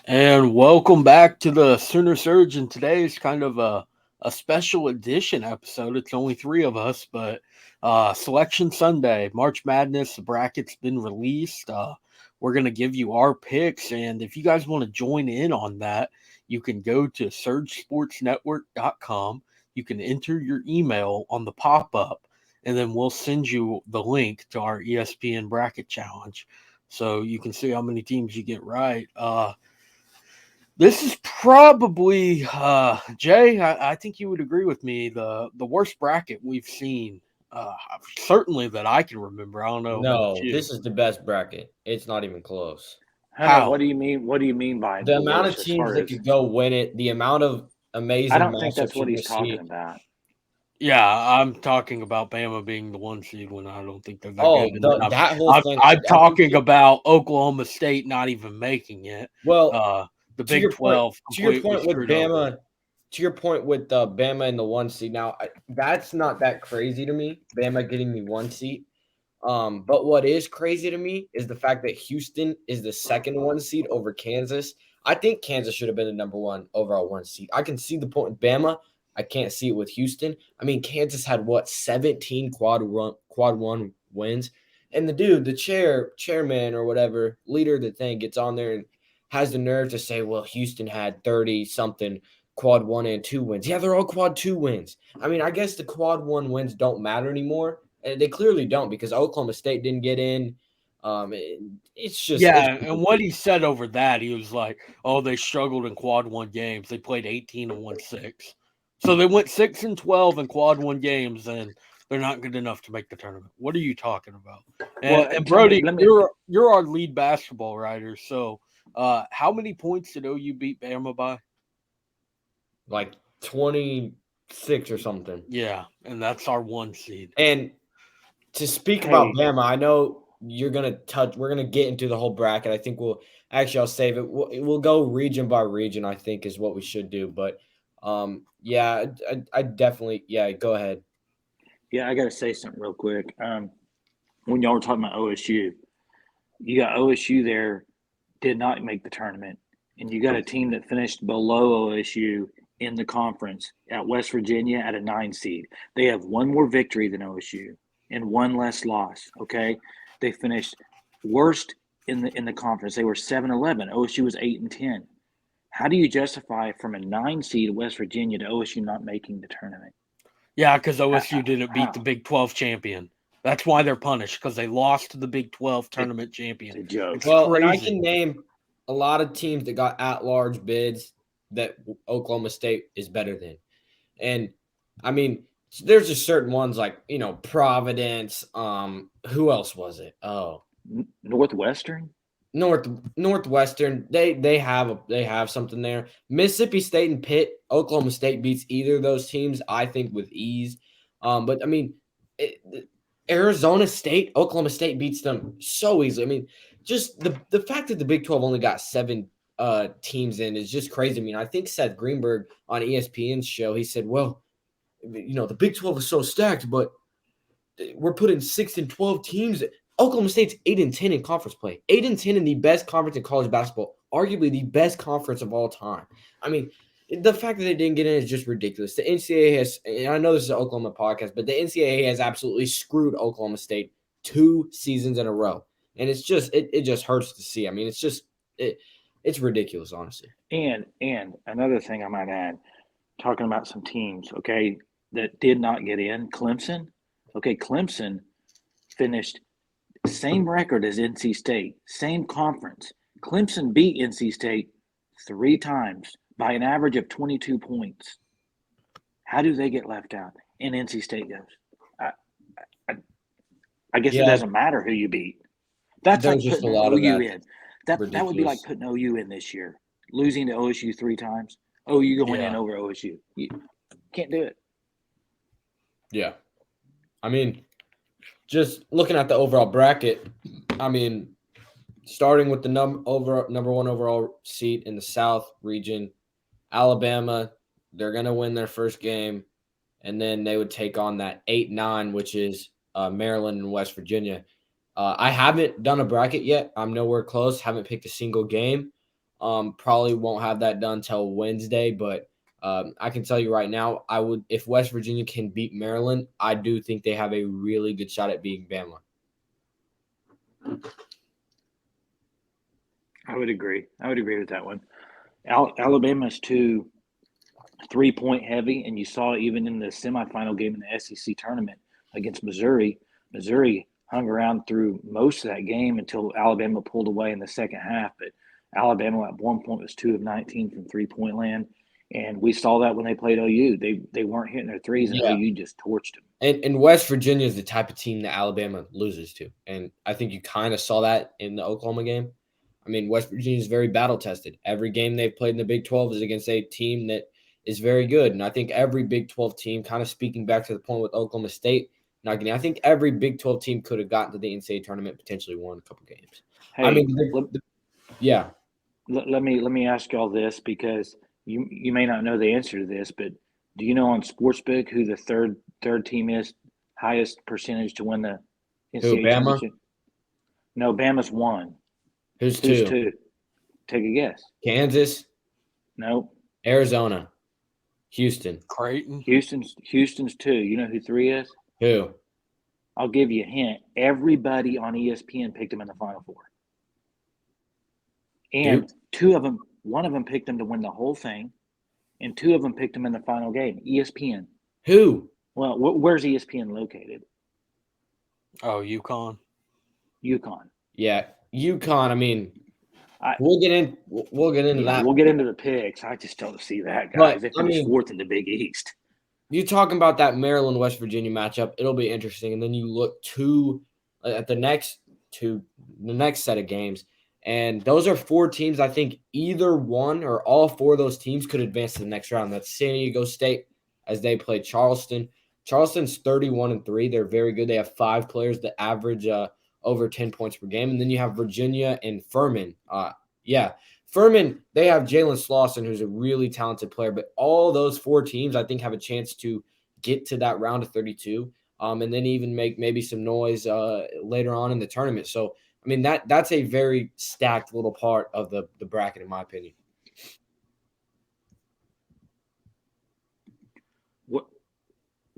And welcome back to the Sooner Surge. And today's kind of a special edition episode. It's only three of us, but Selection Sunday, March Madness, the bracket's been released. We're going to give you our picks. And if you guys want to join in on that, you can go to surgesportsnetwork.com. You can enter your email on the pop up, and then we'll send you the link to our ESPN bracket challenge. So you can see how many teams you get right. This is probably Jay. I think you would agree with me. The worst bracket we've seen, certainly that I can remember. I don't know about No, you. this is the best bracket. It's not even close. Hunter, what How? do you mean? What do you mean by The the amount of worst? As teams far that as could go win it, the amount of I amazing don't think that's matchups you're what going he's to talking see. about. Yeah, I'm talking about Bama being the one seed when I don't think they're that good. Oh, And then that whole I'm, thing. I'm I think. talking about Oklahoma State not even making it. Well, Uh, the to Big your point, 12 to your completely point with screwed over. Bama, to your point with Bama and the one seed. Now, that's not that crazy to me. Bama getting the one seed. But what is crazy to me is the fact that Houston is the second one seed over Kansas. I think Kansas should have been the number one overall one seed. I can see the point with Bama. I can't see it with Houston. I mean, Kansas had what 17 quad one wins, and the dude, the chairman or whatever leader of the thing, gets on there and has the nerve to say, "Well, Houston had 30 something quad one and two wins." Yeah, they're all quad two wins. I mean, I guess the quad one wins don't matter anymore, and they clearly don't because Oklahoma State didn't get in. It's just it's Yeah, and what he said over that, he was like, "Oh, they struggled in quad one games. They played 18 and won six, so they went 6-12 in quad one games, and they're not good enough to make the tournament." What are you talking about? Well, And tell me. Brody, Let me. you're our lead basketball writer. So, how many points did OU beat Bama by? like 26 or something. Yeah, and that's our one seed. And to speak about Hey, Bama, I know you're gonna touch. We're gonna get into the whole bracket. I think we'll actually. I'll save it. We'll go region by region. I think is what we should do. But yeah, I definitely yeah. Go ahead. yeah, I got to say something real quick. When y'all were talking about OSU, you got OSU there did not make the tournament, and you got a team that finished below OSU in the conference at West Virginia at a 9 seed. They have one more victory than OSU and one less loss. Okay, they finished worst in the conference. They were 7-11. OSU was 8-10. How do you justify from a 9 seed West Virginia to OSU not making the tournament? Yeah, because How? OSU didn't beat the how? Big 12 champion. That's why they're punished because they lost to the Big 12 It, tournament it's champion. a joke. It's Well, and I crazy. can name a lot of teams that got at large bids that Oklahoma State is better than. And I mean, there's just certain ones like, Providence. Who else was it? Oh, Northwestern. Northwestern. They have something there. Mississippi State and Pitt, Oklahoma State beats either of those teams, I think, with ease. But I mean, Arizona State, Oklahoma State beats them so easily. I mean, just the fact that the Big 12 only got seven teams in is just crazy. I mean, I think Seth Greenberg on ESPN's show, he said, well, the Big 12 is so stacked, but we're putting 6 and 12 teams. Oklahoma State's 8-10 in conference play, 8-10 in the best conference in college basketball, arguably the best conference of all time. I mean, the fact that they didn't get in is just ridiculous. The NCAA has, and I know this is an Oklahoma podcast, but the NCAA has absolutely screwed Oklahoma State 2 seasons in a row, and it just hurts to see. I mean, it's ridiculous, honestly. And another thing I might add, talking about some teams, okay, that did not get in. Clemson, okay, Clemson finished same record as NC State, same conference. Clemson beat NC State 3 times by an average of 22 points. How do they get left out? And NC State goes. I, I, I guess it Yeah, doesn't matter who you beat. That's there's like just a putting lot of OU that in. That would be like ridiculous. putting OU in this year, losing to OSU 3 times. OU going in Yeah. over OSU. You can't do it. Yeah, I mean, just looking at the overall bracket, I mean, starting with the number one overall seat in the South region, Alabama, they're gonna win their first game, and then they would take on that 8-9, which is Maryland and West Virginia. I haven't done a bracket yet. I'm nowhere close. Haven't picked a single game. Probably won't have that done till Wednesday, but I can tell you right now, I would if West Virginia can beat Maryland, I do think they have a really good shot at beating Bama. I would agree. I would agree with that one. Alabama's too 3-point heavy, and you saw even in the semifinal game in the SEC tournament against Missouri. Missouri hung around through most of that game until Alabama pulled away in the second half. But Alabama at one point was 2 of 19 from 3-point land, and we saw that when they played OU. They weren't hitting their threes, and Yeah. OU just torched them. And West Virginia is the type of team that Alabama loses to, and I think you kind of saw that in the Oklahoma game. I mean, West Virginia is very battle tested. Every game they've played in the Big 12 is against a team that is very good. And I think every Big 12 team, kind of speaking back to the point with Oklahoma State, not getting, I think every Big 12 team could have gotten to the NCAA tournament, potentially won a couple games. Hey, I mean, yeah. Let me ask y'all this, because you may not know the answer to this, but do you know on Sportsbook who the third team is, highest percentage to win the Who, NCAA Bama? championship? No, Bama's one. Who's Who's two? two? Take a guess. Kansas, Nope. Arizona, Houston. Creighton. Houston's two. You know who three is? Who? I'll give you a hint. Everybody on ESPN picked them in the Final Four. And Duke? two of them, one of them picked them to win the whole thing, and two of them picked them in the final game. ESPN. Who? Well, where's ESPN located? Oh, UConn. UConn. Yeah, UConn. I mean, we'll get into that. We'll get into the picks. I just don't see that, guys. But, They finished fourth in the Big East. You talking about that Maryland West Virginia matchup? It'll be interesting. And then you look at the next set of games, and those are four teams. I think either one or all four of those teams could advance to the next round. That's San Diego State as they play Charleston. Charleston's 31-3. They're very good. They have 5 players that average over 10 points per game. And then you have Virginia and Furman. Furman, they have Jalen Slauson, who's a really talented player. But all those 4 teams, I think, have a chance to get to that round of 32, and then even make maybe some noise later on in the tournament. So, I mean, that's a very stacked little part of the bracket, in my opinion.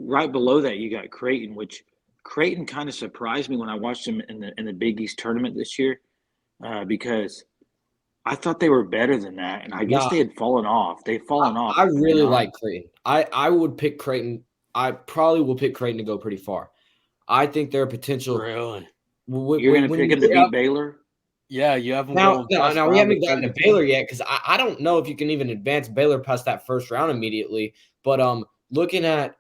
Right below that, you got Creighton, which Creighton kind of surprised me when I watched them in the Big East tournament this year, because I thought they were better than that, and I guess they had fallen off. They've fallen off. I really like Creighton. I would pick Creighton. I probably will pick Creighton to go pretty far. I think they're a potential. Really? You're going to pick them to beat Baylor? Yeah, you haven't. Now we haven't gotten to Baylor yet, because I don't know if you can even advance Baylor past that first round immediately. But looking at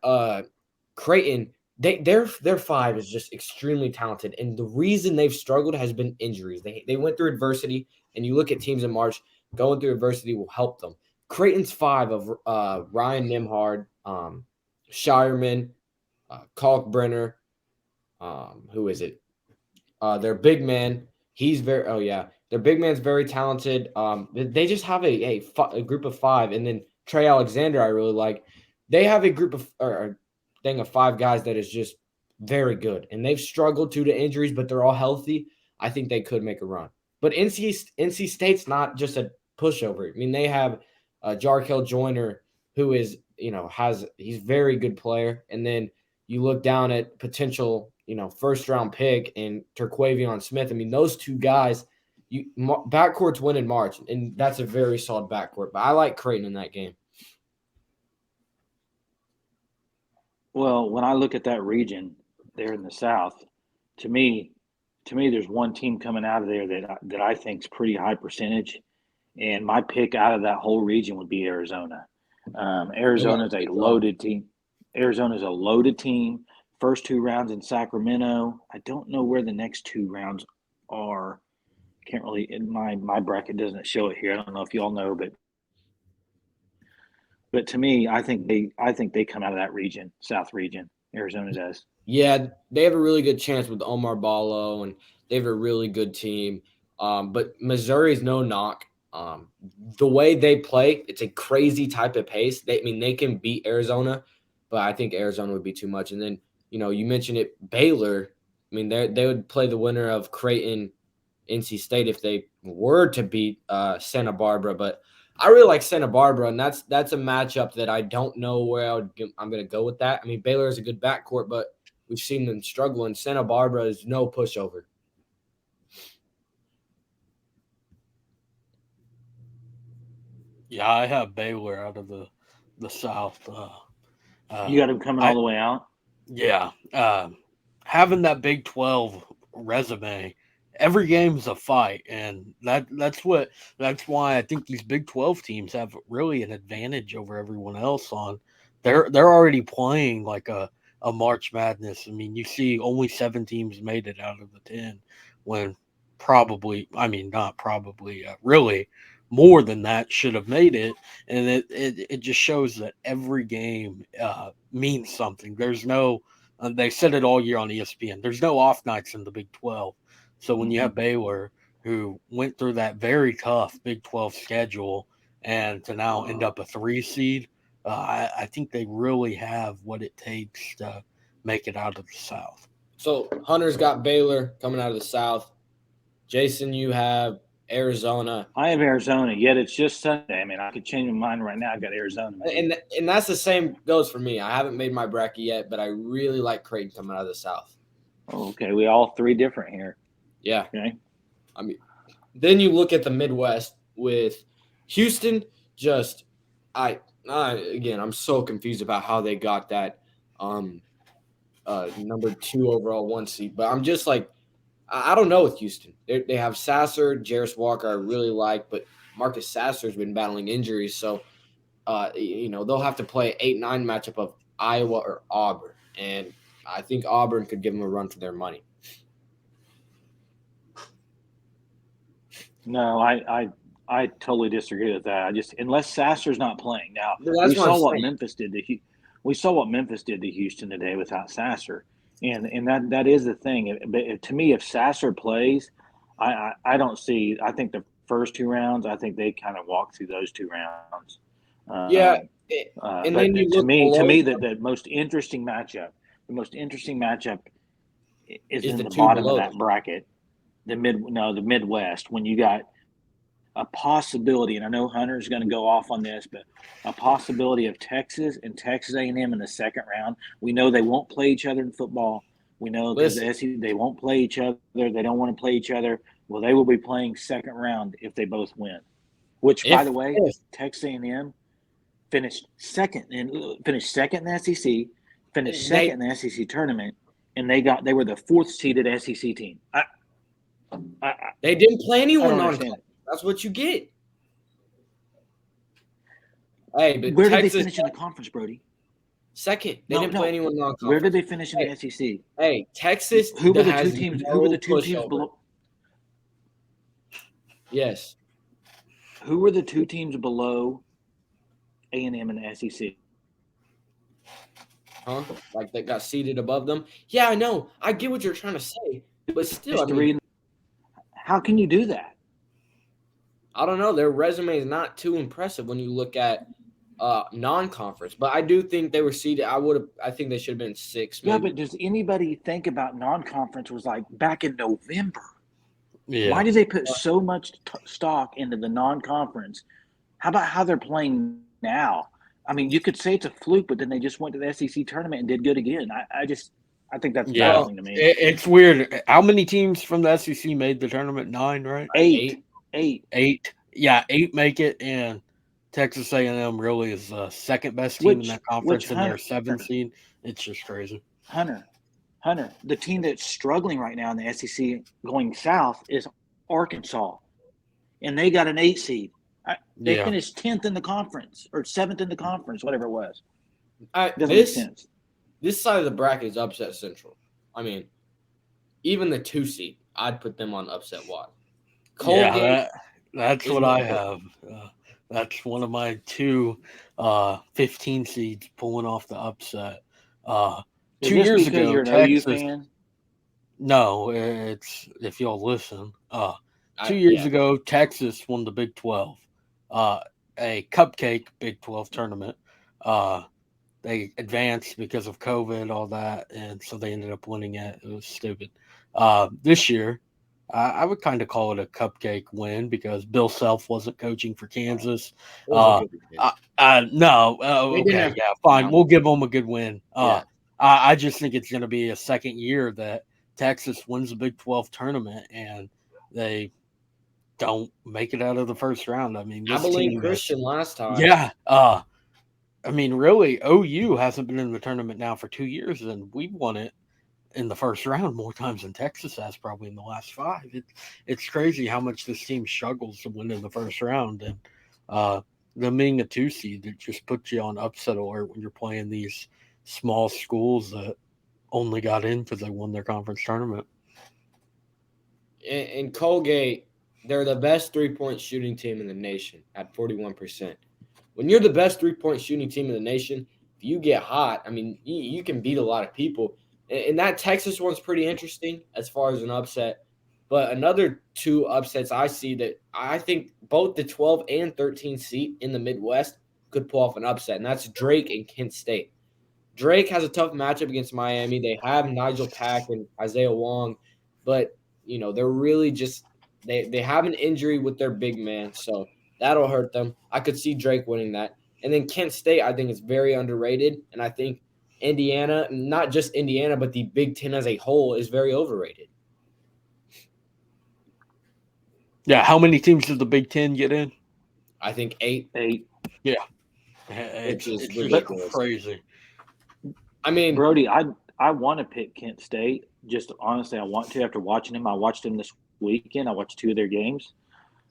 Creighton, their 5 is just extremely talented, and the reason they've struggled has been injuries. They went through adversity, and you look at teams in March, going through adversity will help them. Creighton's 5 of Ryan Nimhard, Shireman, Kalkbrenner, who is it? Their big man. He's their big man's very talented. They just have a group of 5, and then Trey Alexander I really like. They have a group of of 5 guys that is just very good, and they've struggled due to injuries, but they're all healthy. I think they could make a run. But NC State's not just a pushover. I mean, they have Jarkel Joyner, who is he's a very good player, and then you look down at potential first round pick and Terquavion Smith. I mean, those 2 guys, backcourts win in March, and that's a very solid backcourt. But I like Creighton in that game. Well, when I look at that region there in the South, to me, there's one team coming out of there that I think is pretty high percentage, and my pick out of that whole region would be Arizona. Arizona's a loaded team. Arizona's a loaded team. First 2 rounds in Sacramento. I don't know where the next 2 rounds are. Can't really. My bracket doesn't show it here. I don't know if you all know, but to me, I think they come out of that region, South region. Arizona does. Yeah, they have a really good chance with Omar Ballo, and they have a really good team. But Missouri's no knock. The way they play, it's a crazy type of pace. They can beat Arizona, but I think Arizona would be too much. And then, you mentioned it, Baylor. I mean, they would play the winner of Creighton, NC State if they were to beat Santa Barbara. But I really like Santa Barbara, and that's a matchup that I don't know where I'm going to go with that. I mean, Baylor is a good backcourt, but we've seen them struggle, and Santa Barbara is no pushover. Yeah, I have Baylor out of the South. You got them coming all the way out. Yeah, having that Big 12 resume, every game's a fight, and that's why I think these Big 12 teams have really an advantage over everyone else. On they're already playing like a March Madness. I mean, you see only 7 teams made it out of the 10, when probably, I mean, not probably, really more than that should have made it. And it just shows that every game means something. There's no, they said it all year on ESPN, there's no off nights in the Big 12. So when you have Baylor, who went through that very tough Big 12 schedule, and to now end up a 3 seed, I think they really have what it takes to make it out of the South. So Hunter's got Baylor coming out of the South. Jason, you have Arizona. I have Arizona, yet it's just Sunday. I mean, I could change my mind right now. I got Arizona. And that's the same goes for me. I haven't made my bracket yet, but I really like Creighton coming out of the South. Oh, okay, we all 3 different here. Yeah. Okay. I mean, then you look at the Midwest with Houston. Just again, I'm so confused about how they got that number 2 overall 1 seed. But I'm just like, I don't know with Houston. They have Sasser, Jarris Walker I really like, but Marcus Sasser's been battling injuries. So, they'll have to play 8-9 matchup of Iowa or Auburn. And I think Auburn could give them a run for their money. No, I totally disagree with that. I just, unless Sasser's not playing. Now, we saw what Memphis did to Houston today without Sasser. And that is the thing. But to me, if Sasser plays, I don't see. I think the first 2 rounds, I think they kind of walk through those 2 rounds. And then you to me, the most interesting matchup is in the bottom of that bracket, the Midwest, when you got a possibility, and I know Hunter's going to go off on this, but a possibility of Texas and Texas A&M in the second round. We know they won't play each other in football. We know because they won't play each other. They don't want to play each other. Well, they will be playing second round if they both win. Which, by the way, Texas A&M finished second in the SEC, finished second in the SEC tournament, and they were the 4th seeded SEC team. They didn't play anyone on. That's what you get. Hey, but where did they finish in the conference, Brody? Second. They didn't play anyone non-conference. Where did they finish in the SEC? Hey, Texas. Who were the 2 teams? Who were the 2 teams below? Yes. Who were the 2 teams below A&M in the SEC? Huh? Like that got seated above them? Yeah, I know. I get what you're trying to say, but still, how can you do that? I don't know. Their resume is not too impressive when you look at non-conference, but I do think they were seeded. I think they should have been 6. Maybe. Yeah, but does anybody think about non-conference was like back in November? Yeah. Why did they put so much stock into the non-conference? How about how they're playing now? I mean, you could say it's a fluke, but then they just went to the SEC tournament and did good again. I think that's baffling to me. It's weird. How many teams from the SEC made the tournament? 9, right? 8. 8. Yeah, 8 make it, and Texas A&M really is the second best team in that conference, and they're 7th seed. It's just crazy. Hunter, the team that's struggling right now in the SEC going south is Arkansas, and they got an 8 seed. They finished 10th in the conference or 7th in the conference, whatever it was. Doesn't make sense. This side of the bracket is upset central. I mean, even the 2 seed, I'd put them on upset watch. That's what I have. That's one of my 2 15 seeds pulling off the upset. 2 years ago, you're an Texas. OU fan? No, it's if y'all listen. 2 years ago, Texas won the Big 12, a cupcake Big 12 tournament. They advanced because of COVID, all that, and so they ended up winning it. It was stupid. This year, I would kind of call it a cupcake win because Bill Self wasn't coaching for Kansas. It was a good win. No, They didn't okay, have yeah, fine. talent. We'll give them a good win. Yeah. I just think it's going to be a second year that Texas wins the Big 12 tournament and they don't make it out of the first round. I mean, this Abilene team is, Christian last time. yeah. I mean, really, OU hasn't been in the tournament now for 2 years, and we've won it in the first round more times than Texas has probably in the last five. It's crazy how much this team struggles to win in the first round, and them being a 2 seed, it just puts you on upset alert when you're playing these small schools that only got in because they won their conference tournament. In Colgate, they're the best 3-point shooting team in the nation at 41%. When you're the best 3-point shooting team in the nation, if you get hot, I mean, you can beat a lot of people. And that Texas one's pretty interesting as far as an upset. But another two upsets I see that I think both the 12 and 13 seat in the Midwest could pull off an upset, and that's Drake and Kent State. Drake has a tough matchup against Miami. They have Nigel Pack and Isaiah Wong, but they're really just they have an injury with their big man, so that'll hurt them. I could see Drake winning that. And then Kent State, I think, is very underrated, and I think Indiana, not just Indiana, but the Big Ten as a whole, is very overrated. Yeah, how many teams does the Big Ten get in? I think 8. Yeah, Which is it's ridiculous. just crazy. I mean, Brody, I want to pick Kent State. Just honestly, I want to after watching him. I watched him this weekend. I watched 2 of their games.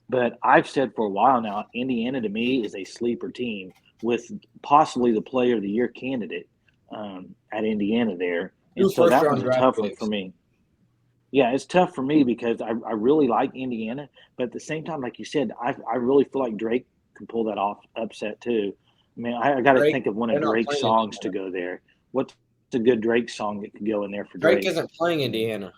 But I've said for a while now, Indiana to me is a sleeper team with possibly the Player of the Year candidate at Indiana there. And so that was a tough one for me. Yeah, it's tough for me because I really like Indiana. But at the same time, like you said, I really feel like Drake can pull that off upset too. I mean, I got to think of one of Drake's songs to go there. What's a good Drake song that could go in there for Drake? Drake isn't playing Indiana.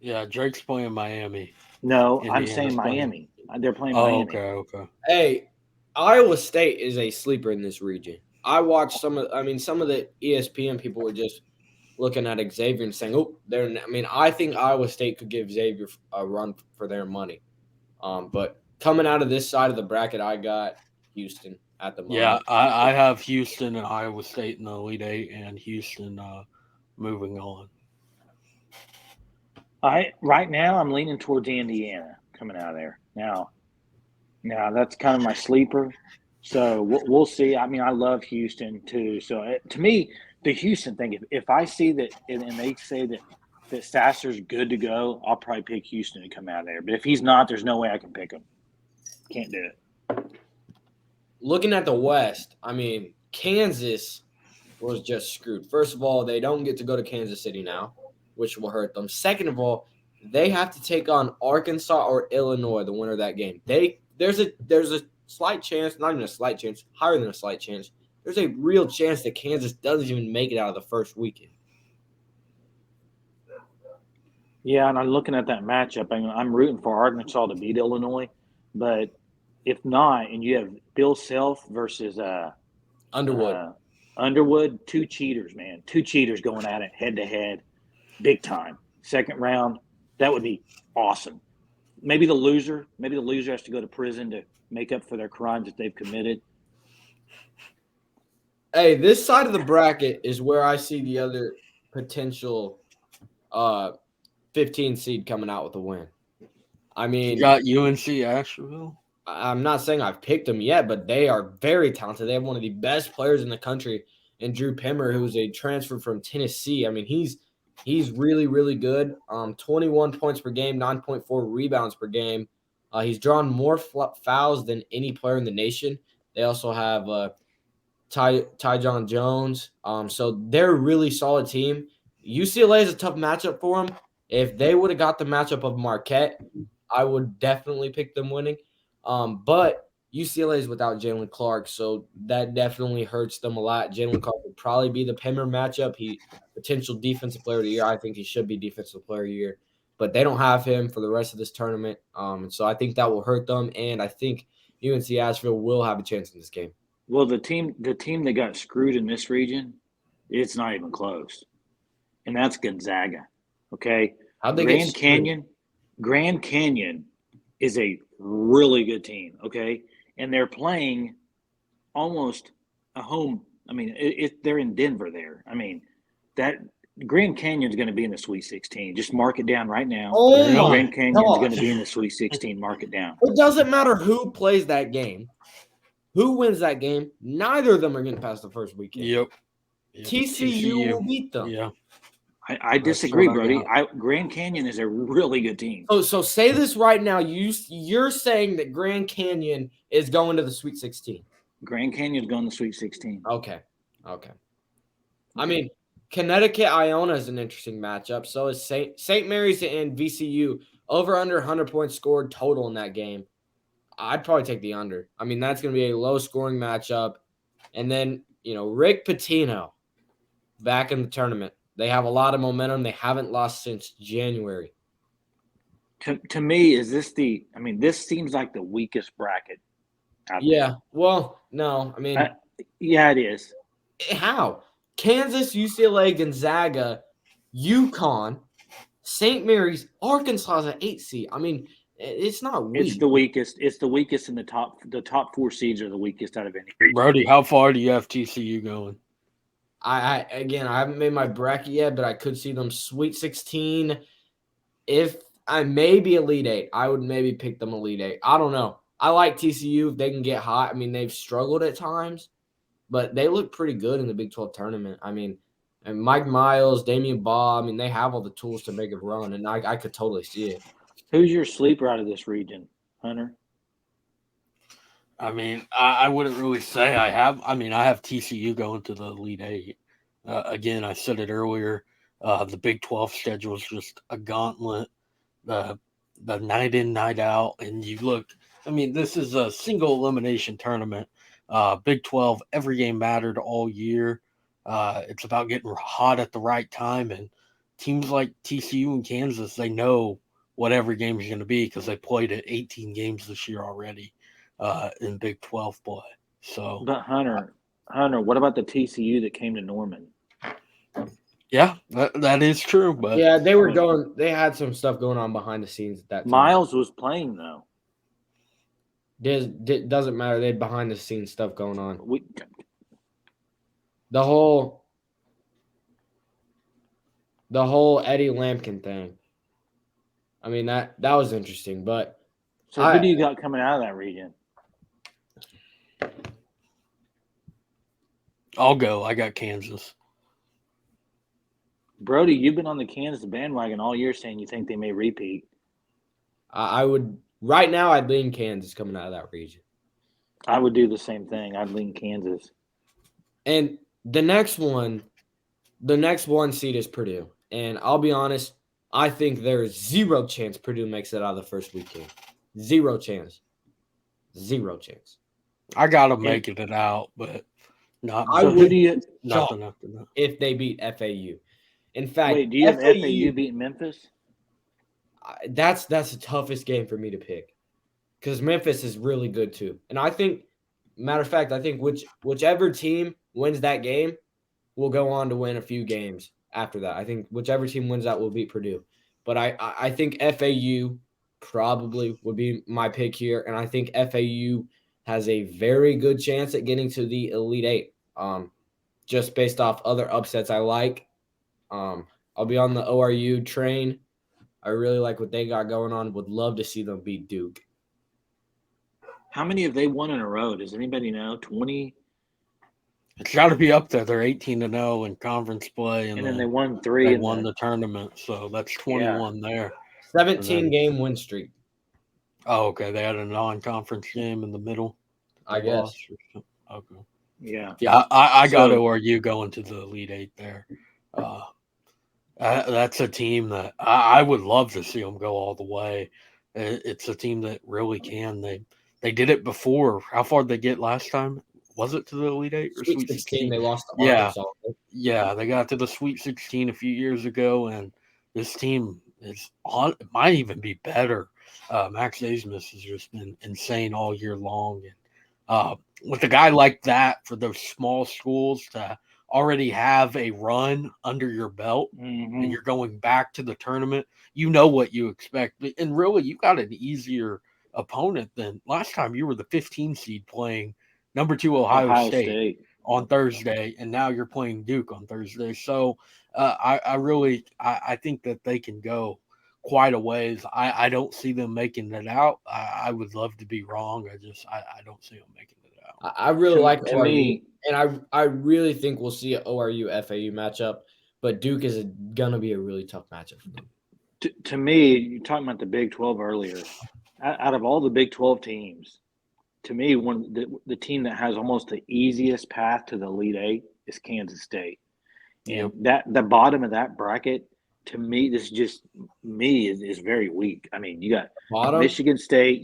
Yeah, Drake's playing Miami. No, I'm saying Miami. They're playing Miami. Okay. Hey, Iowa State is a sleeper in this region. I watched some of the ESPN people were just looking at Xavier and saying, "Oh, I think Iowa State could give Xavier a run for their money." But coming out of this side of the bracket, I got Houston at the moment. Yeah, I have Houston and Iowa State in the Elite Eight, and Houston moving on. Right now, I'm leaning towards Indiana coming out of there. Now that's kind of my sleeper. So we'll see. I mean, I love Houston too. So to me, the Houston thing, if I see that and they say that Sasser's good to go, I'll probably pick Houston to come out of there. But if he's not, there's no way I can pick him. Can't do it. Looking at the West, I mean, Kansas was just screwed. First of all, they don't get to go to Kansas City now, which will hurt them. Second of all, they have to take on Arkansas or Illinois, the winner of that game. There's a slight chance, not even a slight chance, higher than a slight chance. There's a real chance that Kansas doesn't even make it out of the first weekend. Yeah, and I'm looking at that matchup. I'm rooting for Arkansas to beat Illinois, but if not, and you have Bill Self versus Underwood, 2 cheaters, man. 2 cheaters going at it head to head, big time. Second round, that would be awesome. Maybe the loser has to go to prison to make up for their crimes that they've committed. Hey, this side of the bracket is where I see the other potential 15 seed coming out with a win. I mean, you got UNC Asheville. I'm not saying I've picked them yet, but they are very talented. They have one of the best players in the country, and Drew Pimmer, who's a transfer from Tennessee. I mean, he's really, really good. 21 points per game, 9.4 rebounds per game. He's drawn more fouls than any player in the nation. They also have Tyjon Jones. So they're a really solid team. UCLA is a tough matchup for them. If they would have got the matchup of Marquette, I would definitely pick them winning. But UCLA is without Jalen Clark, so that definitely hurts them a lot. Jalen Clark would probably be the Pimmer matchup. He potential defensive player of the year. I think he should be defensive player of the year, but they don't have him for the rest of this tournament. And so I think that will hurt them, and I think UNC Asheville will have a chance in this game. Well, the team that got screwed in this region, it's not even close, and that's Gonzaga. Okay, How'd they get Grand Canyon is a really good team, okay? And they're playing almost a home. I mean, they're in Denver there. I mean, that Grand Canyon's going to be in the Sweet 16. Just mark it down right now. Oh my Grand Canyon's going to gosh. be in the Sweet 16. Mark it down. It doesn't matter who plays that game, who wins that game. Neither of them are getting past the first weekend. Yep. TCU will beat them. Yeah. I disagree, Brody. Grand Canyon is a really good team. So say this right now. You're saying that Grand Canyon is going to the Sweet 16. Grand Canyon's going to the Sweet 16. Okay. I mean, Connecticut Iona is an interesting matchup. So is St. Mary's and VCU. Over under 100 points scored total in that game. I'd probably take the under. I mean, that's going to be a low scoring matchup. And then, Rick Pitino back in the tournament. They have a lot of momentum. They haven't lost since January. To me, this seems like the weakest bracket out there. Yeah. Well, no. I mean, yeah, it is. How? Kansas, UCLA, Gonzaga, UConn, St. Mary's, Arkansas is an 8 seed. I mean, it's not weak. It's the weakest. It's the weakest in the top. The top 4 seeds are the weakest out of any. Brody, how far do you have TCU going? I haven't made my bracket yet, but I could see them Sweet 16. If I maybe Elite 8, I would maybe pick them Elite 8. I don't know. I like TCU if they can get hot. I mean, they've struggled at times, but they look pretty good in the Big 12 tournament. I mean, and Mike Miles, Damian Baugh, I mean, they have all the tools to make it run, and I could totally see it. Who's your sleeper out of this region, Hunter? I mean, I wouldn't really say I have. I mean, I have TCU going to the Elite 8. Again, I said it earlier. The Big 12 schedule is just a gauntlet. The night in, night out, and you look. I mean, this is a single elimination tournament. Big 12, every game mattered all year. It's about getting hot at the right time, and teams like TCU and Kansas, they know what every game is going to be because they played at 18 games this year already in Big 12 play. So, but Hunter, what about the TCU that came to Norman? Yeah, that is true. But yeah, they had some stuff going on behind the scenes at that time. Miles was playing though. Doesn't matter. They had behind the scenes stuff going on. The whole Eddie Lampkin thing. I mean, that was interesting, but so who do you got coming out of that region? I'll go. I got Kansas. Brody, you've been on the Kansas bandwagon all year saying you think they may repeat. I would right now. I'd lean Kansas coming out of that region. I would do the same thing. I'd lean Kansas. And the next one seed is Purdue. And I'll be honest, I think there is zero chance Purdue makes it out of the first weekend. Zero chance. I got them making it out, but not. I would nothing if they beat FAU. In fact, wait, do you have FAU beat Memphis? That's the toughest game for me to pick because Memphis is really good too. And I think, matter of fact, whichever team wins that game will go on to win a few games after that. I think whichever team wins that will beat Purdue. But I think FAU probably would be my pick here. And I think FAU has a very good chance at getting to the Elite 8 just based off other upsets I like. I'll be on the ORU train. I really like what they got going on. Would love to see them beat Duke. How many have they won in a row? Does anybody know? 20? It's got to be up there. They're 18-0 in conference play, and then they won 3. They won the tournament, so that's 21 there. 17-game win streak. Oh, okay. They had a non-conference game in the middle. I guess. Okay. Yeah. Yeah, I got ORU going to the Elite 8 there. That's a team that I would love to see them go all the way. It's a team that really can. They did it before. How far did they get last time? Was it to the Elite 8 or Sweet 16? They lost to Arkansas. Yeah, they got to the Sweet 16 a few years ago, and this team might even be better. Max Asmus has just been insane all year long. And with a guy like that, for those small schools to already have a run under your belt Mm-hmm. and you're going back to the tournament, you know what you expect. And really, you got an easier opponent than last time. You were the 15 seed playing number 2 Ohio State on Thursday, and now you're playing Duke on Thursday. So I think that they can go quite a ways. I don't see them making it out. I would love to be wrong. I don't see them making it out. I really like to ORU, me, and I really think we'll see an ORU FAU matchup. But Duke is gonna be a really tough matchup for them. to me, you're talking about the Big 12 earlier. Out of all the Big 12 teams, to me, the team that has almost the easiest path to the Elite Eight is Kansas State. And that the bottom of that bracket, to me, this is just me is very weak. I mean, you got Michigan State,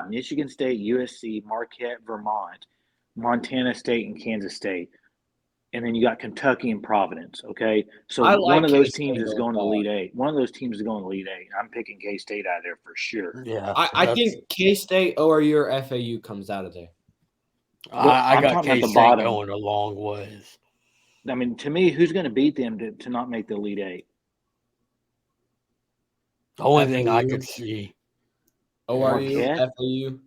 Michigan State, USC, Marquette, Vermont, Montana State, and Kansas State. And then you got Kentucky and Providence. Okay, so one of those teams is going to the Elite Eight. One of those teams is going to the Elite Eight. I'm picking K State out of there for sure. Yeah, I think K State, ORU, or FAU comes out of there. I got K State going a long ways. I mean, to me, who's going to beat them to not make the Elite Eight? The only thing I could see, ORU, FAU.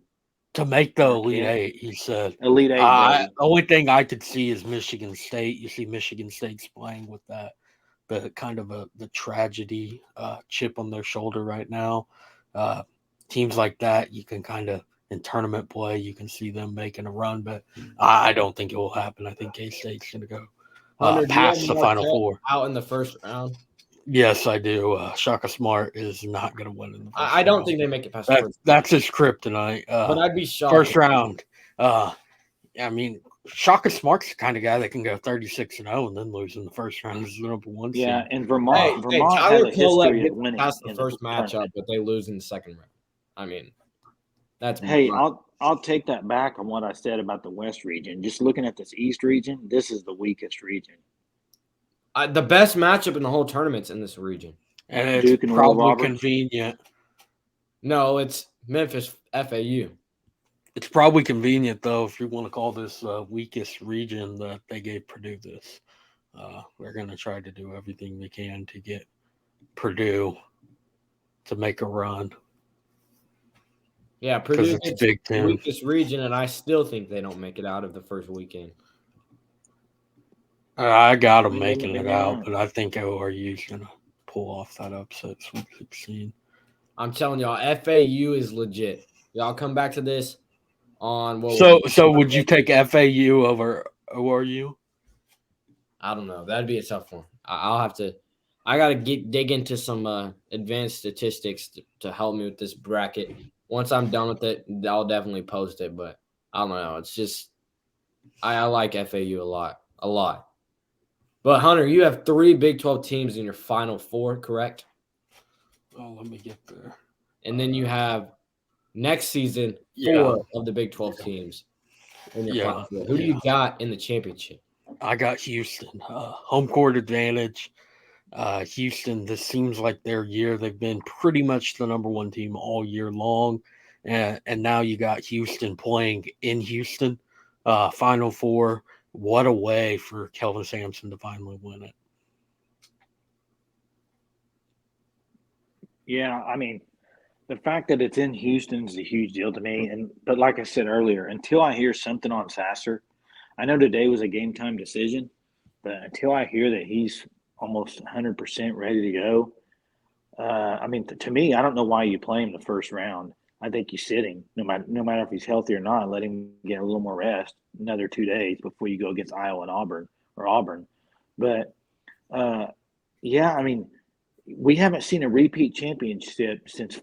To make the Elite Eight, he said. Elite Eight. The only thing I could see is Michigan State. You see Michigan State's playing with the kind of the tragedy chip on their shoulder right now. Teams like that, you can kind of, in tournament play, you can see them making a run, but I don't think it will happen. I think K-State's going to go past the Final Four. Out in the first round? Yes, I do. Shaka Smart is not going to win in the first round. I don't think they make it past the first round. That's his kryptonite. But I'd be shocked. First round. I mean, Shaka Smart's the kind of guy that can go 36-0 and then lose in the first round as the number 1 seed. Yeah, and Vermont Tyler has a history of winning past the first matchup, but they lose in the second round. I mean, that's I'll take that back on what I said about the West region. Just looking at this East region, this is the weakest region. The best matchup in the whole tournament's in this region. And it's Duke and probably convenient. No, it's Memphis FAU. It's probably convenient, though, if you want to call this weakest region that they gave Purdue this. They're going to try to do everything they can to get Purdue to make a run. Yeah, Purdue is the weakest region, and I still think they don't make it out of the first weekend. I got them making it out, but I think ORU's going to pull off that upset Sweet 16. I'm telling y'all, FAU is legit. Y'all come back to this on So would you take FAU over ORU? I don't know. That'd be a tough one. I'll have to. I gotta dig into some advanced statistics to help me with this bracket. Once I'm done with it, I'll definitely post it. But I don't know. It's just I like FAU a lot. But Hunter, you have 3 Big 12 teams in your Final Four, correct? Oh, let me get there. And then you have next season 4 of the Big 12 teams in your Final Four. Who do you got in the championship? I got Houston. Home court advantage. Houston, this seems like their year. They've been pretty much the number 1 team all year long. And now you got Houston playing in Houston. Final Four. What a way for Kelvin Sampson to finally win it. Yeah, I mean, the fact that it's in Houston is a huge deal to me. But like I said earlier, until I hear something on Sasser, I know today was a game time decision, but until I hear that he's almost 100% ready to go, I mean, to me, I don't know why you play him the first round. I think you sit him, no matter if he's healthy or not. Let him get a little more rest, another 2 days before you go against Iowa and Auburn. But yeah, I mean, we haven't seen a repeat championship since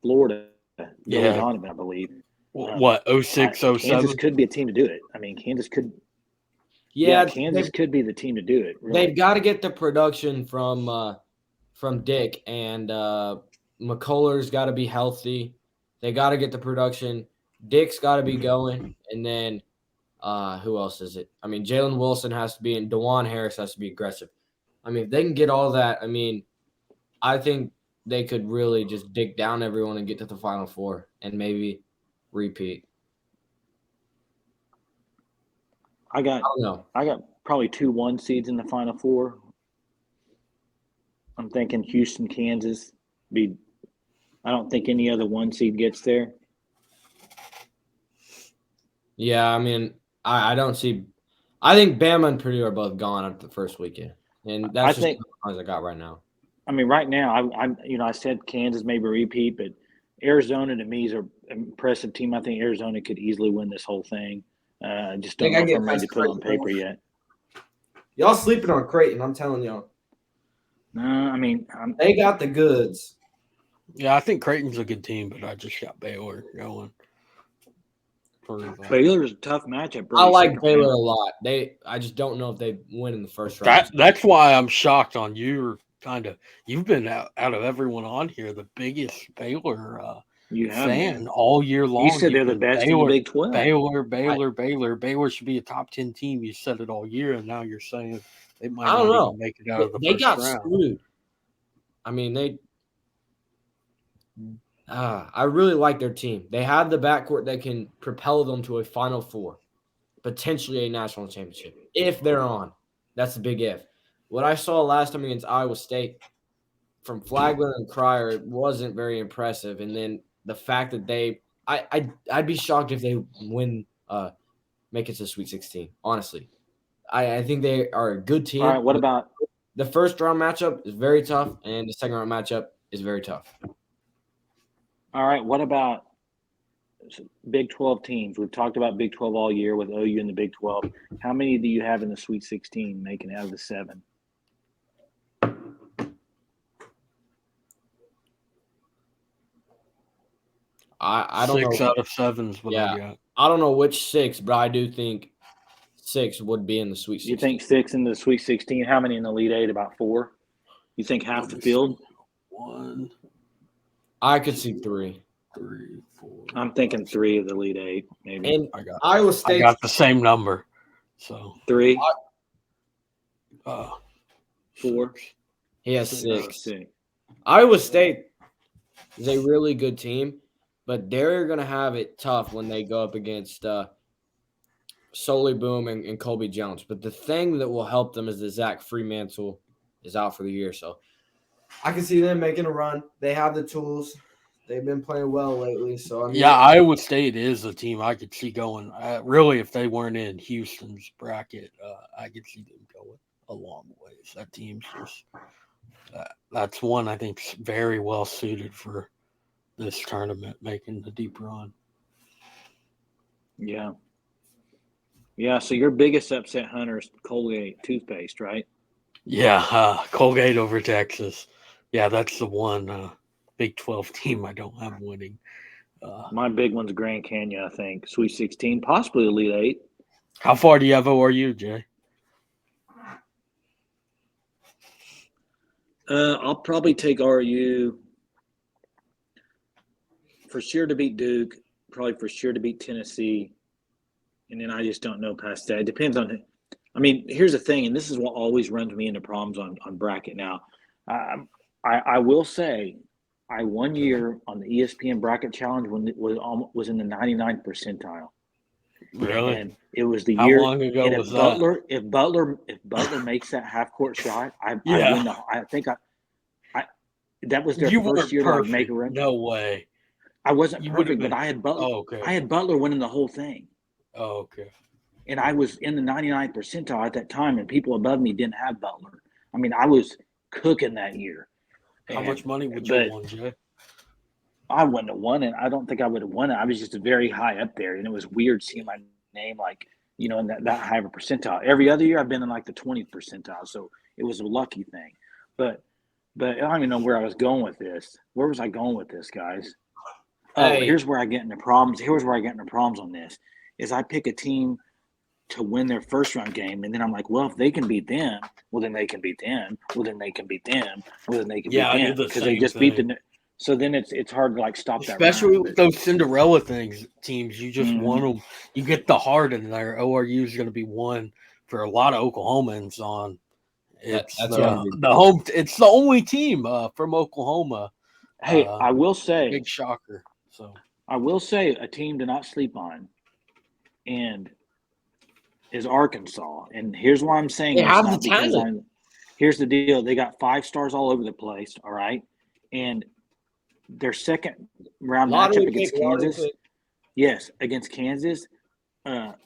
Florida. Yeah, Donovan, I believe. What 06, 07? Kansas could be a team to do it. I mean, Kansas could. Yeah, Kansas could be the team to do it. Really. They've got to get the production from Dick, and McCullers got to be healthy. They got to get the production. Dick's got to be going, and then who else is it? I mean, Jalen Wilson has to be, and DeJuan Harris has to be aggressive. I mean, if they can get all that, I mean, I think they could really just dig down everyone and get to the Final Four and maybe repeat. I got don't know. probably 2 1 seeds in the Final Four. I'm thinking Houston, Kansas. I don't think any other 1 seed gets there. Yeah, I mean, I don't see. I think Bama and Purdue are both gone after the first weekend, and that's I just think. the ones I got right now. I mean, right now, I said Kansas maybe repeat, but Arizona to me is an impressive team. I think Arizona could easily win this whole thing. I just don't Think I know if get I'm ready past to put it on Creighton, paper yet. Y'all sleeping on Creighton? I'm telling y'all, No, I mean, they got the goods. Yeah, I think Creighton's a good team, but I just got Baylor going. Baylor's a tough matchup. I Brody, like second Baylor round. a lot. I just don't know if they win in the first round. That's why I'm shocked on you. You've been out of everyone on here the biggest Baylor You have fan been. all year long. You said they're You've the been best in the Big 12. Baylor should be a top 10 team. You said it all year, and now you're saying they might I don't not know. even make it out of the They first got round. screwed. I mean, I really like their team. They have the backcourt that can propel them to a Final Four, potentially a national championship, if they're on. That's a big if. What I saw last time against Iowa State from Flagler and Cryer wasn't very impressive. And then the fact that I'd be shocked if they make it to Sweet 16, honestly. I think they are a good team. All right, what about the first round matchup is very tough, and the second round matchup is very tough. All right, what about Big 12 teams? We've talked about Big 12 all year with OU in the Big 12. How many do you have in the Sweet 16 making out of the 7? I don't know. 6 out of 7 is what I got. I don't know which 6, but I do think 6 would be in the Sweet 16. You think 6 in the Sweet 16? How many in the Elite 8? About 4? You think half the field? 1. I could see 3. 3, 4. I'm thinking 3 of the Elite 8, maybe. And Iowa I State got the same number. So 3? 4. He has 6. Iowa State is a really good team, but they're going to have it tough when they go up against Solely Boom and Colby Jones. But the thing that will help them is that Zach Fremantle is out for the year. So I can see them making a run. They have the tools. They've been playing well lately. So I mean, yeah, Iowa State is a team I could see going. Really, if they weren't in Houston's bracket, I could see them going a long ways. That team's just that's one I think very well suited for this tournament, making the deep run. Yeah. Yeah, so your biggest upset, Hunter, is Colgate toothpaste, right? Yeah, Colgate over Texas. Yeah, that's the one Big 12 team I don't have winning. My big one's Grand Canyon, I think. Sweet 16, possibly Elite 8. How far do you have ORU, Jay? I'll probably take RU for sure to beat Duke, probably for sure to beat Tennessee, and then I just don't know past that. It depends on – I mean, here's the thing, and this is what always runs me into problems on bracket now. I will say I 1 year on the ESPN bracket challenge when it was in the 99th percentile. Really? And it was the How year. long ago and was if Butler makes that half court shot, I win the. I think that was their first year to make a run. No way. I wasn't perfect, but I had Butler. Oh, okay. I had Butler winning the whole thing. Oh, okay. And I was in the 99th percentile at that time, and people above me didn't have Butler. I mean, I was cooking that year. How much money would you have won, Jay? I wouldn't have won it. I don't think I would have won it. I was just very high up there, and it was weird seeing my name in that high of a percentile. Every other year I've been in like the 20th percentile, so it was a lucky thing. But I don't even know where I was going with this. Where was I going with this, guys? Here's where I get into problems. Here's where I get into problems on this. Is I pick a team to win their first round game, and then I'm like, well, if they can beat them, well, then they can beat them. Well, then they can beat them. Well, then they can beat them because they just beat the. So then it's hard to stop that. Especially with those Cinderella teams, you just want them. You get the heart in there. ORU is going to be one for a lot of Oklahomans on. It's the home. It's the only team from Oklahoma. Hey, I will say, big shocker. So I will say a team to not sleep on, and is Arkansas, and here's why I'm saying They this. have the Not because talent. I'm. Here's the deal: they got 5 stars all over the place. All right, and their second round matchup Lottery pick, against lottery Kansas. pick. Yes, against Kansas,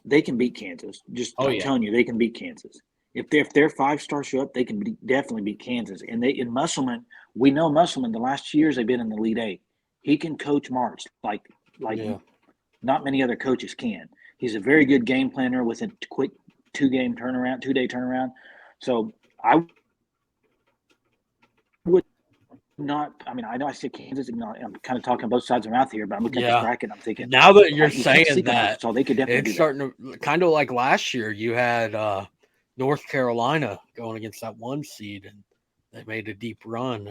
they can beat Kansas. Just Oh, I'm yeah. telling you, they can beat Kansas. If their 5 stars show up, they can definitely beat Kansas. And they in Musselman, we know Musselman. The last 2 years they've been in the Elite Eight. He can coach March like Yeah. not many other coaches can. He's a very good game planner with a quick 2-day turnaround. So I would not. I mean, I know I said Kansas. I'm kind of talking both sides of my mouth here, but I'm looking at this Yeah. bracket and I'm thinking, Now that you're you can't saying sleep on that, Arkansas. They could definitely it's do that. starting to kind of like last year. You had North Carolina going against that 1 seed, and they made a deep run.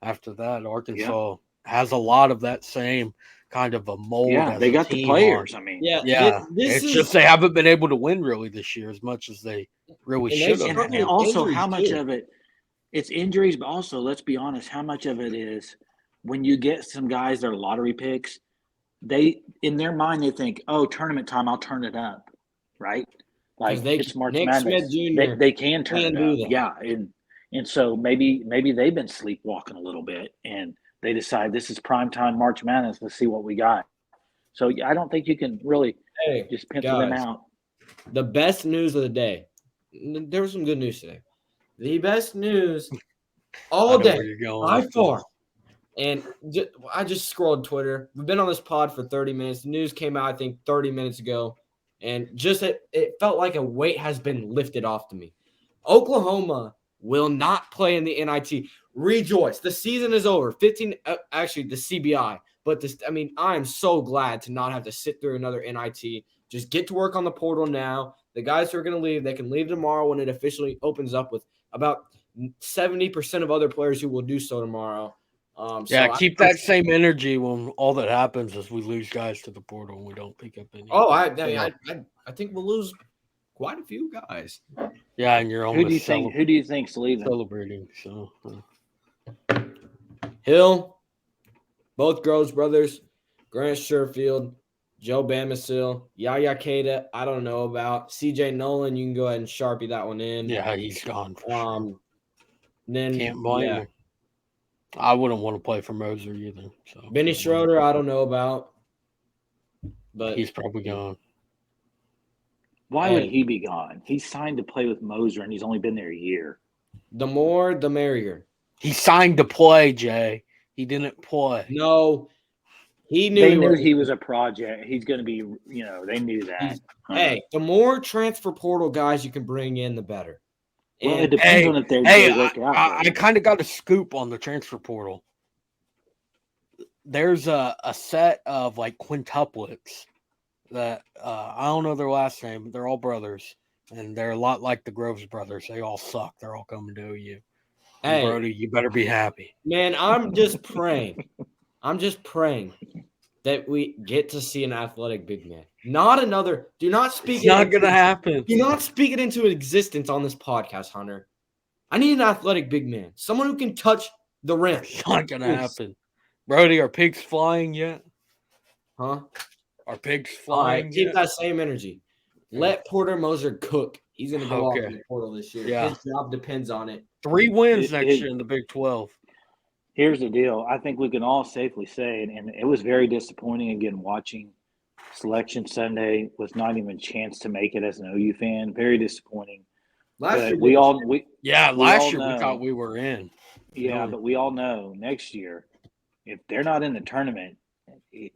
After that, Arkansas has a lot of that same kind of a mold Yeah, as they a got the team on. players. I mean, Yeah, Yeah, this it's is just they haven't been able to win really this year as much as they really And they should have. struggle and with also injuries, how much too. of it it's injuries, but also let's be honest, how much of it is when you get some guys that are lottery picks, they in their mind they think, oh, tournament time, I'll turn it up, right? Because Like it's March Nick Smith Madness, Jr. they can turn can it do up, that. yeah, and so maybe they've been sleepwalking a little bit, and they decide this is prime time March Madness. Let's see what we got. So I don't think you can really Hey, just pencil them guys, out. the best news of the day. There was some good news today. The best news I all know day, where you're going by with far. this. And I just scrolled Twitter. We've been on this pod for 30 minutes. The news came out, I think, 30 minutes ago. And just it felt like a weight has been lifted off to me. Oklahoma will not play in the NIT. Rejoice. The season is over. 15, actually, the CBI. But this, I mean, I am so glad to not have to sit through another NIT. Just get to work on the portal now. The guys who are going to leave, they can leave tomorrow when it officially opens up with about 70% of other players who will do so tomorrow. Yeah, So keep that same energy when all that happens is we lose guys to the portal and we don't pick up any. Oh, Yeah. I think we'll lose quite a few guys. Yeah, and you're Who do you almost think? Who do you think's leaving? celebrating. So Hill, both Groves brothers, Grant Sherfield, Joe Bamisil, Yaya Keita, I don't know about. CJ Nolan, you can go ahead and Sharpie that one in. yeah, he's gone for sure. Then Can't blame yeah, him. I wouldn't want to play for Moser either. So Benny can't blame him. Schroeder, I don't know about. But He's probably gone. Why would Hey. he be gone? He's signed to play with Moser, and he's only been there a year. The more, the merrier. He signed to play, Jay. He didn't play. No, he knew They he knew wasn't. he was a project. He's going to be, they knew that. Hey, the more transfer portal guys you can bring in, the better. Well, it And depends on if they work out. I kind of got a scoop on the transfer portal. There's a set of like quintuplets that I don't know their last name, but they're all brothers, and they're a lot like the Groves brothers. They all suck. They're all coming to you. And hey, Brody, you better be happy. man, I'm just praying. I'm just praying that we get to see an athletic big man. Not another. Do not speak. It's not gonna happen. Do not speak it into existence on this podcast, Hunter. I need an athletic big man, someone who can touch the rim. It's not gonna happen. Brody, are pigs flying yet? Huh? Are pigs All right, flying keep yet? that same energy. Let Porter Moser cook. He's going to go off in the portal this year. Yeah. His job depends on it. 3 wins next year in the Big 12. Here's the deal. I think we can all safely say, and it was very disappointing again watching Selection Sunday with not even a chance to make it as an OU fan. Very disappointing. Last year, we last all year we know, thought we were in. Yeah, Really. but we all know next year, if they're not in the tournament,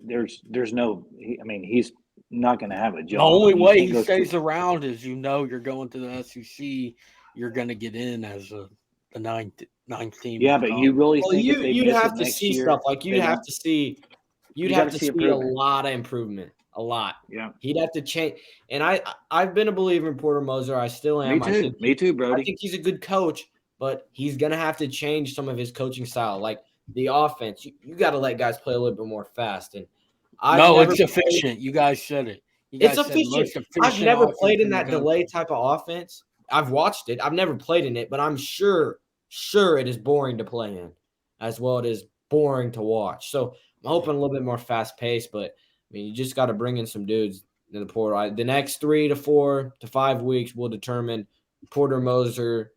there's no. I mean, he's not going to have a job. The only You way can't he go stays through- around is you're going to the SEC. You're going to get in as the ninth team. Yeah, but you really well, think if they you'd miss have it to next see year, stuff like you'd they have won't? to see. You'd You have gotta to see see a improvement. lot of improvement. A lot. Yeah, He'd have to change. And I've been a believer in Porter Moser. I still am. me too, I Brody. think he's a good coach, but he's going to have to change some of his coaching style. Like the offense, you got to let guys play a little bit more fast. And it's efficient. You guys said it. You guys It's said most efficient. efficient. I've never offense played in the that country. delay type of offense. I've watched it. I've never played in it, but I'm sure it is boring to play in as well it is boring to watch. So I'm hoping a little bit more fast paced, but I mean, you just got to bring in some dudes in the portal. The next 3 to 4 to 5 weeks will determine Porter Moser,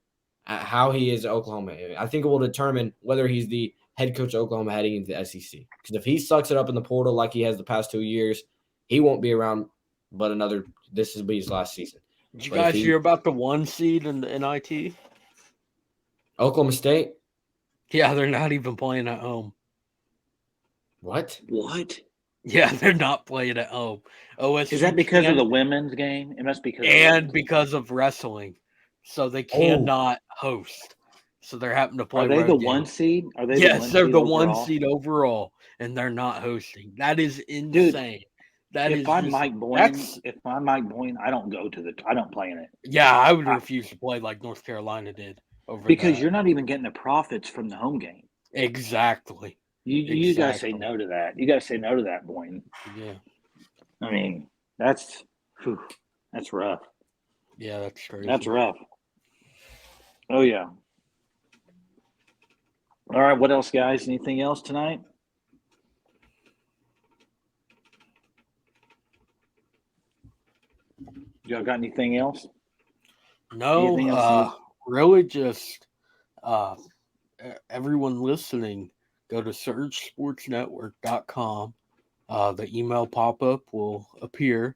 how he is at Oklahoma. I think it will determine whether he's the head coach of Oklahoma heading into the SEC. Because if he sucks it up in the portal like he has the past 2 years, he won't be around. But this will be his last season. Did you But if guys hear about the 1 seed in the NIT? Oklahoma State? Yeah, they're not even playing at home. What? Yeah, they're not playing at home. OSU Is that because of the women's game? It must be because of wrestling. So they cannot host. So they're having to play. Are they road the games. 1 seed? Are they Yes, they're the 1 overall? seed overall, and they're not hosting. That is insane. If I'm Mike Boyne, I don't play in it. Yeah, I would refuse to play like North Carolina did because you're not even getting the profits from the home game. Exactly. You got to say no to that. You got to say no to that, Boyne. Yeah. I mean, that's rough. Yeah, that's crazy. That's rough. Oh, yeah. All right, what else, guys? Anything else tonight? Y'all got anything else? No, Anything else really just everyone listening, go to surgesportsnetwork.com. The email pop-up will appear.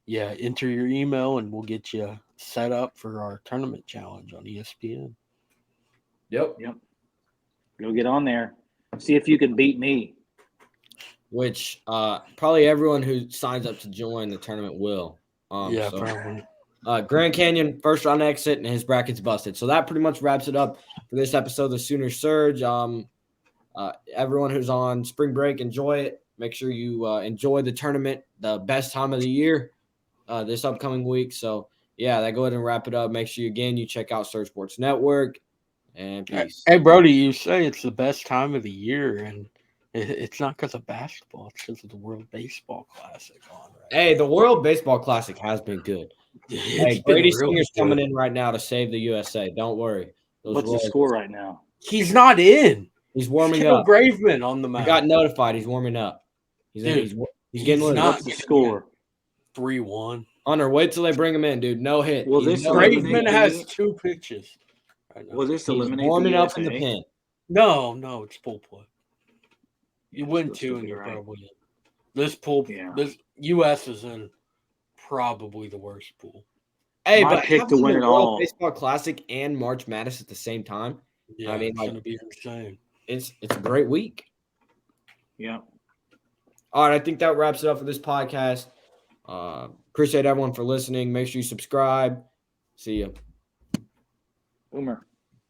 Yeah, enter your email and we'll get you set up for our tournament challenge on ESPN. Yep. Go get on there. See if you can beat me. Which probably everyone who signs up to join the tournament will. Probably. Grand Canyon first round exit and his bracket's busted. So that pretty much wraps it up for this episode of the Sooner Surge. Everyone who's on spring break, enjoy it. Make sure you enjoy the tournament, the best time of the year this upcoming week. So that go ahead and wrap it up. Make sure you check out Surge Sports Network, and peace. Hey Brody, you say it's the best time of the year, and it's not because of basketball. It's because of the World Baseball Classic on. Right? Hey, the World Baseball Classic has been good. Hey, Brady Singer's coming in right now to save the USA. Don't worry. What's the score right now? He's not in. He's warming up. Graveman on the mound. I got notified. He's warming up. He's getting lit. What's the score? 3-1. Hunter, wait till they bring him in, dude. No hit. Well, this Graveman has 2 pitches. Right now. Will this He's eliminate warming the up USA? in the pen. No, it's full play. You win 2 and you're probably in. This US is in probably the worst pool. Hey, but pick to win it all. Baseball Classic and March Madness at the same time. Yeah, I mean, it's gonna be insane. It's a great week. Yeah. All right, I think that wraps it up for this podcast. Appreciate everyone for listening. Make sure you subscribe. See you. Boomer.